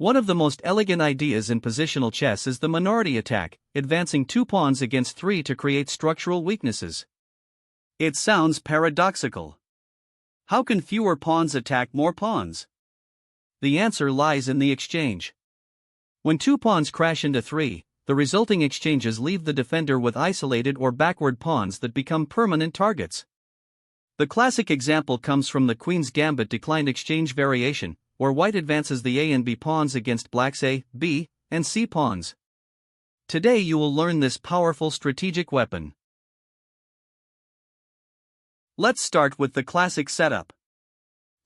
One of the most elegant ideas in positional chess is the minority attack, advancing 2 pawns against 3 to create structural weaknesses. It sounds paradoxical. How can fewer pawns attack more pawns? The answer lies in the exchange. When 2 pawns crash into 3, the resulting exchanges leave the defender with isolated or backward pawns that become permanent targets. The classic example comes from the Queen's Gambit declined exchange variation, where white advances the A and B pawns against black's A, B, and C pawns. Today you will learn this powerful strategic weapon. Let's start with the classic setup.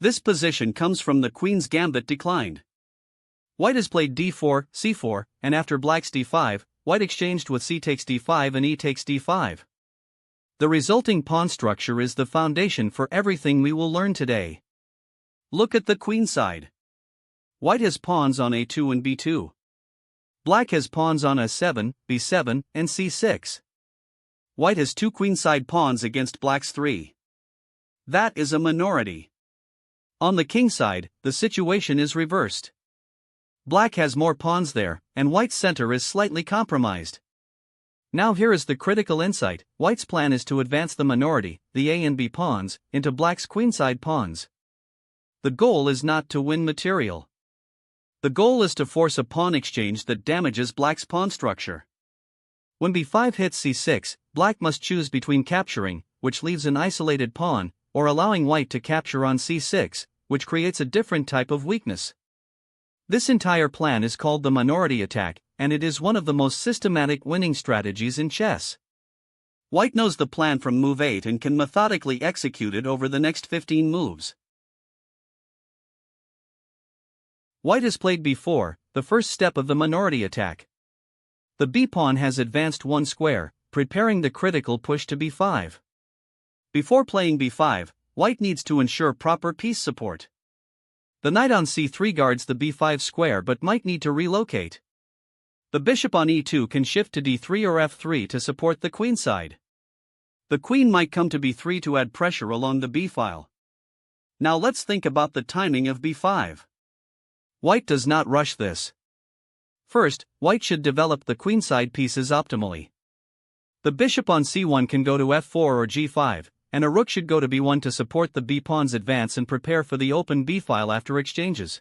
This position comes from the Queen's Gambit declined. White has played d4, c4, and after black's d5, white exchanged with c takes d5 and e takes d5. The resulting pawn structure is the foundation for everything we will learn today. Look at the queenside. White has pawns on a2 and b2. Black has pawns on a7, b7, and c6. White has 2 queenside pawns against black's 3. That is a minority. On the kingside, the situation is reversed. Black has more pawns there, and white's center is slightly compromised. Now here is the critical insight. White's plan is to advance the minority, the A and B pawns, into black's queenside pawns. The goal is not to win material. The goal is to force a pawn exchange that damages black's pawn structure. When b5 hits c6, black must choose between capturing, which leaves an isolated pawn, or allowing white to capture on c6, which creates a different type of weakness. This entire plan is called the minority attack, and it is one of the most systematic winning strategies in chess. White knows the plan from move 8 and can methodically execute it over the next 15 moves. White has played b4, the first step of the minority attack. The b pawn has advanced 1 square, preparing the critical push to b5. Before playing b5, white needs to ensure proper piece support. The knight on c3 guards the b5 square but might need to relocate. The bishop on e2 can shift to d3 or f3 to support the queenside. The queen might come to b3 to add pressure along the b file. Now let's think about the timing of b5. White does not rush this. First, white should develop the queenside pieces optimally. The bishop on c1 can go to f4 or g5, and a rook should go to b1 to support the b-pawn's advance and prepare for the open b-file after exchanges.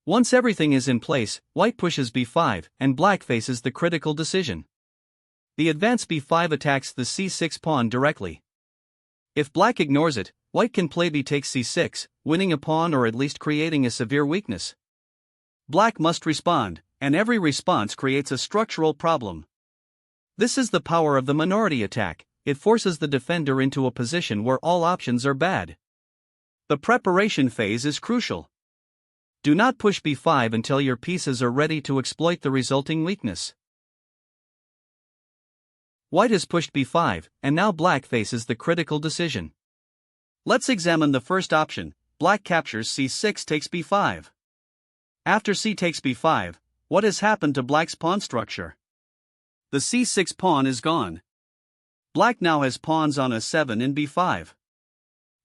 Once everything is in place, white pushes b5, and black faces the critical decision. The advance b5 attacks the c6 pawn directly. If black ignores it, white can play b takes c6, winning a pawn or at least creating a severe weakness. Black must respond, and every response creates a structural problem. This is the power of the minority attack. It forces the defender into a position where all options are bad. The preparation phase is crucial. Do not push b5 until your pieces are ready to exploit the resulting weakness. White has pushed b5, and now black faces the critical decision. Let's examine the first option. Black captures c6 takes b5. After c takes b5, what has happened to black's pawn structure? The c6 pawn is gone. Black now has pawns on a7 and b5.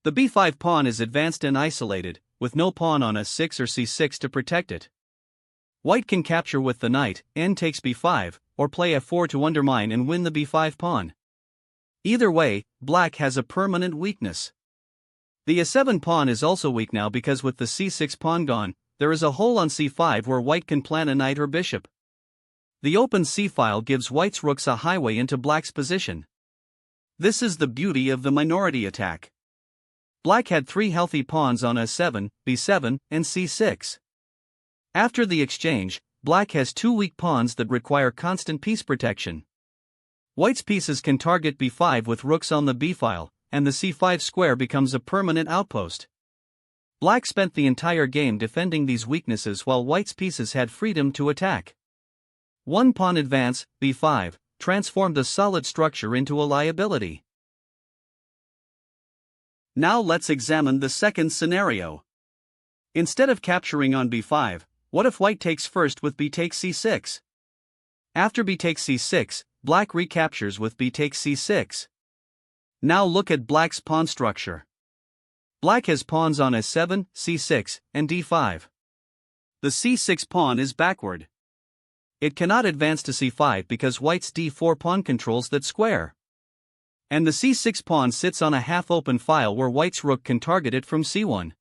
The b5 pawn is advanced and isolated, with no pawn on a6 or c6 to protect it. White can capture with the knight, n takes b5, or play f4 to undermine and win the b5 pawn. Either way, black has a permanent weakness. The a7 pawn is also weak now because with the c6 pawn gone, there is a hole on c5 where white can plant a knight or bishop. The open c-file gives white's rooks a highway into black's position. This is the beauty of the minority attack. Black had 3 healthy pawns on a7, b7, and c6. After the exchange, black has 2 weak pawns that require constant piece protection. White's pieces can target b5 with rooks on the b-file, and the c5 square becomes a permanent outpost. Black spent the entire game defending these weaknesses while white's pieces had freedom to attack. 1 pawn advance, b5, transformed a solid structure into a liability. Now let's examine the second scenario. Instead of capturing on b5, what if white takes first with b takes c6? After b takes c6, black recaptures with b takes c6. Now look at black's pawn structure. Black has pawns on a7, c6, and d5. The c6 pawn is backward. It cannot advance to c5 because white's d4 pawn controls that square. And the c6 pawn sits on a half-open file where white's rook can target it from c1.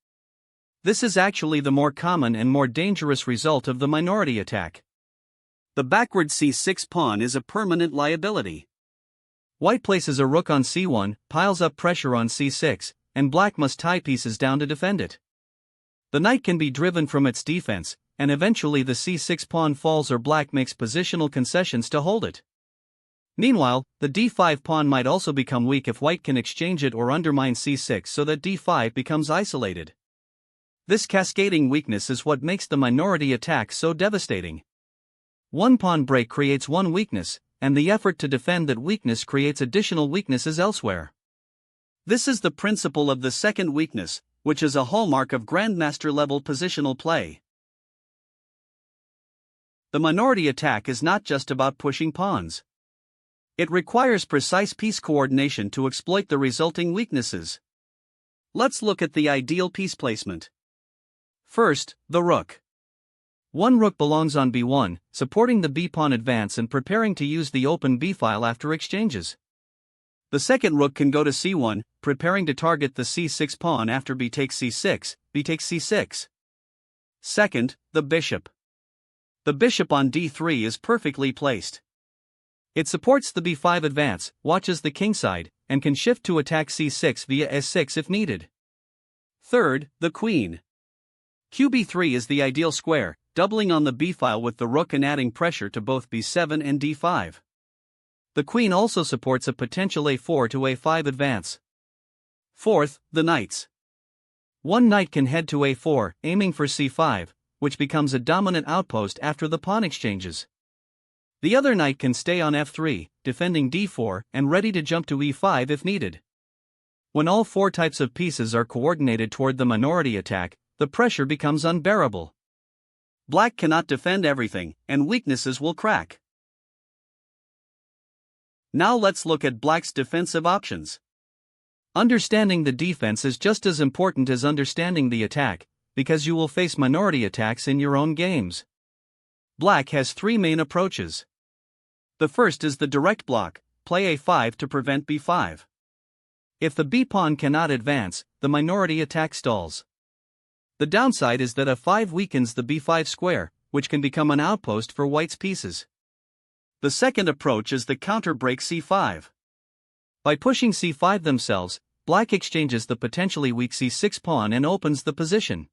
This is actually the more common and more dangerous result of the minority attack. The backward c6 pawn is a permanent liability. White places a rook on c1, piles up pressure on c6, and black must tie pieces down to defend it. The knight can be driven from its defense, and eventually the c6 pawn falls or black makes positional concessions to hold it. Meanwhile, the d5 pawn might also become weak if white can exchange it or undermine c6 so that d5 becomes isolated. This cascading weakness is what makes the minority attack so devastating. One pawn break creates one weakness, and the effort to defend that weakness creates additional weaknesses elsewhere. This is the principle of the second weakness, which is a hallmark of grandmaster-level positional play. The minority attack is not just about pushing pawns. It requires precise piece coordination to exploit the resulting weaknesses. Let's look at the ideal piece placement. First, the rook. One rook belongs on b1, supporting the b-pawn advance and preparing to use the open b-file after exchanges. The second rook can go to c1, preparing to target the c6 pawn after b takes c6, b takes c6. Second, the bishop. The bishop on d3 is perfectly placed. It supports the b5 advance, watches the kingside, and can shift to attack c6 via s6 if needed. Third, the queen. QB3 is the ideal square, doubling on the b-file with the rook and adding pressure to both b7 and d5. The queen also supports a potential a4 to a5 advance. Fourth, the knights. One knight can head to a4, aiming for c5, which becomes a dominant outpost after the pawn exchanges. The other knight can stay on f3, defending d4 and ready to jump to e5 if needed. When all four types of pieces are coordinated toward the minority attack, the pressure becomes unbearable. Black cannot defend everything, and weaknesses will crack. Now let's look at black's defensive options. Understanding the defense is just as important as understanding the attack, because you will face minority attacks in your own games. Black has three main approaches. The first is the direct block, play a5 to prevent b5. If the b-pawn cannot advance, the minority attack stalls. The downside is that a5 weakens the b5 square, which can become an outpost for white's pieces. The second approach is the counter-break c5. By pushing c5 themselves, black exchanges the potentially weak c6 pawn and opens the position.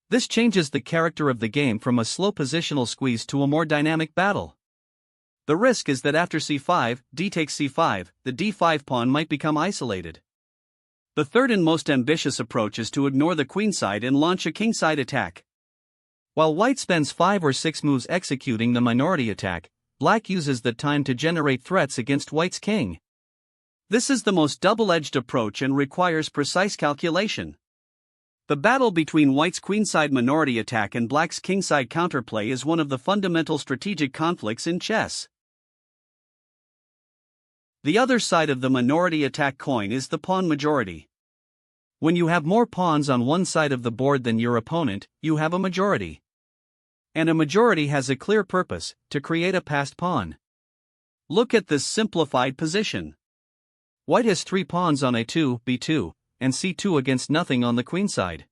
This changes the character of the game from a slow positional squeeze to a more dynamic battle. The risk is that after c5, d takes c5, the d5 pawn might become isolated. The third and most ambitious approach is to ignore the queenside and launch a kingside attack. While white spends 5 or 6 moves executing the minority attack, black uses the time to generate threats against white's king. This is the most double-edged approach and requires precise calculation. The battle between white's queenside minority attack and black's kingside counterplay is one of the fundamental strategic conflicts in chess. The other side of the minority attack coin is the pawn majority. When you have more pawns on one side of the board than your opponent, you have a majority. And a majority has a clear purpose, to create a passed pawn. Look at this simplified position. White has 3 pawns on a2, b2, and c2 against nothing on the queenside.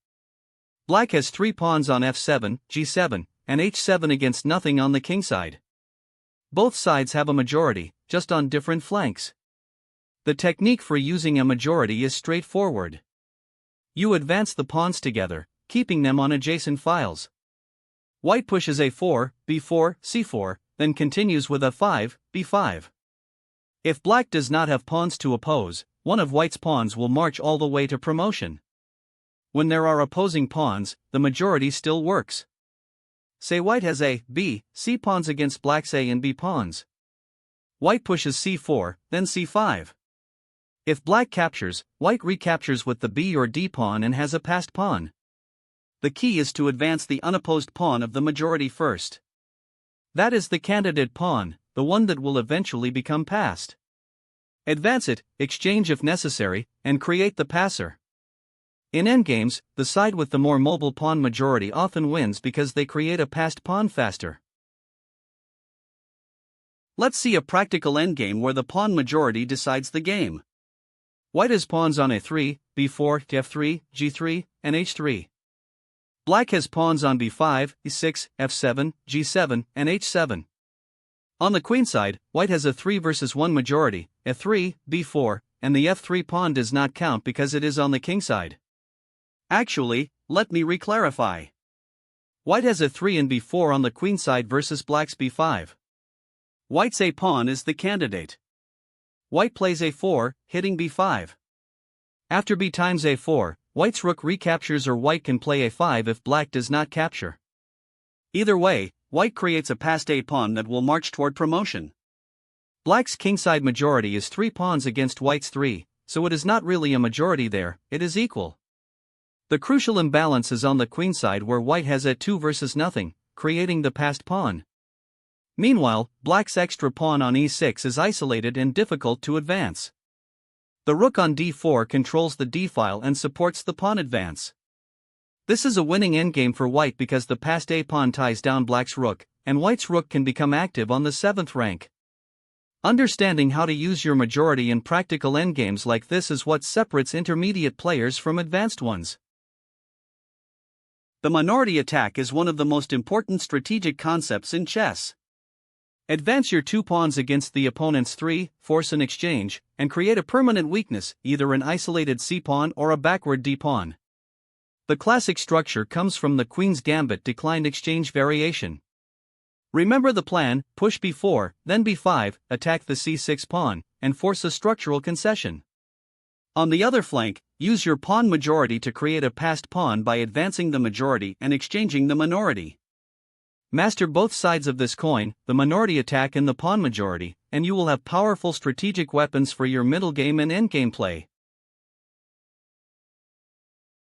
Black has 3 pawns on f7, g7, and h7 against nothing on the kingside. Both sides have a majority, just on different flanks. The technique for using a majority is straightforward. You advance the pawns together, keeping them on adjacent files. White pushes a4, b4, c4, then continues with a5, b5. If black does not have pawns to oppose, one of white's pawns will march all the way to promotion. When there are opposing pawns, the majority still works. Say white has a, b, c pawns against black's a and b pawns. White pushes c4, then c5. If black captures, white recaptures with the b or d pawn and has a passed pawn. The key is to advance the unopposed pawn of the majority first. That is the candidate pawn, the one that will eventually become passed. Advance it, exchange if necessary, and create the passer. In endgames, the side with the more mobile pawn majority often wins because they create a passed pawn faster. Let's see a practical endgame where the pawn majority decides the game. White has pawns on a3, b4, f3, g3, and h3. Black has pawns on b5, e6, f7, g7, and h7. On the queenside, white has a 3 versus 1 majority, f3, b4, and the f3 pawn does not count because it is on the kingside. Actually, let me reclarify. White has a 3 and b4 on the queenside versus black's b5. White's a pawn is the candidate. White plays a4, hitting b5. After b times a4, white's rook recaptures, or white can play a5 if black does not capture. Either way, white creates a passed a pawn that will march toward promotion. Black's kingside majority is 3 pawns against white's 3, so it is not really a majority there, it is equal. The crucial imbalance is on the queenside where white has a 2 versus nothing, creating the passed pawn. Meanwhile, black's extra pawn on e6 is isolated and difficult to advance. The rook on d4 controls the d-file and supports the pawn advance. This is a winning endgame for white because the passed a pawn ties down black's rook, and white's rook can become active on the 7th rank. Understanding how to use your majority in practical endgames like this is what separates intermediate players from advanced ones. The minority attack is one of the most important strategic concepts in chess. Advance your 2 pawns against the opponent's 3, force an exchange, and create a permanent weakness, either an isolated c-pawn or a backward d-pawn. The classic structure comes from the Queen's Gambit declined exchange variation. Remember the plan: push b4, then b5, attack the c6 pawn, and force a structural concession. On the other flank, use your pawn majority to create a passed pawn by advancing the majority and exchanging the minority. Master both sides of this coin, the minority attack and the pawn majority, and you will have powerful strategic weapons for your middle game and endgame play.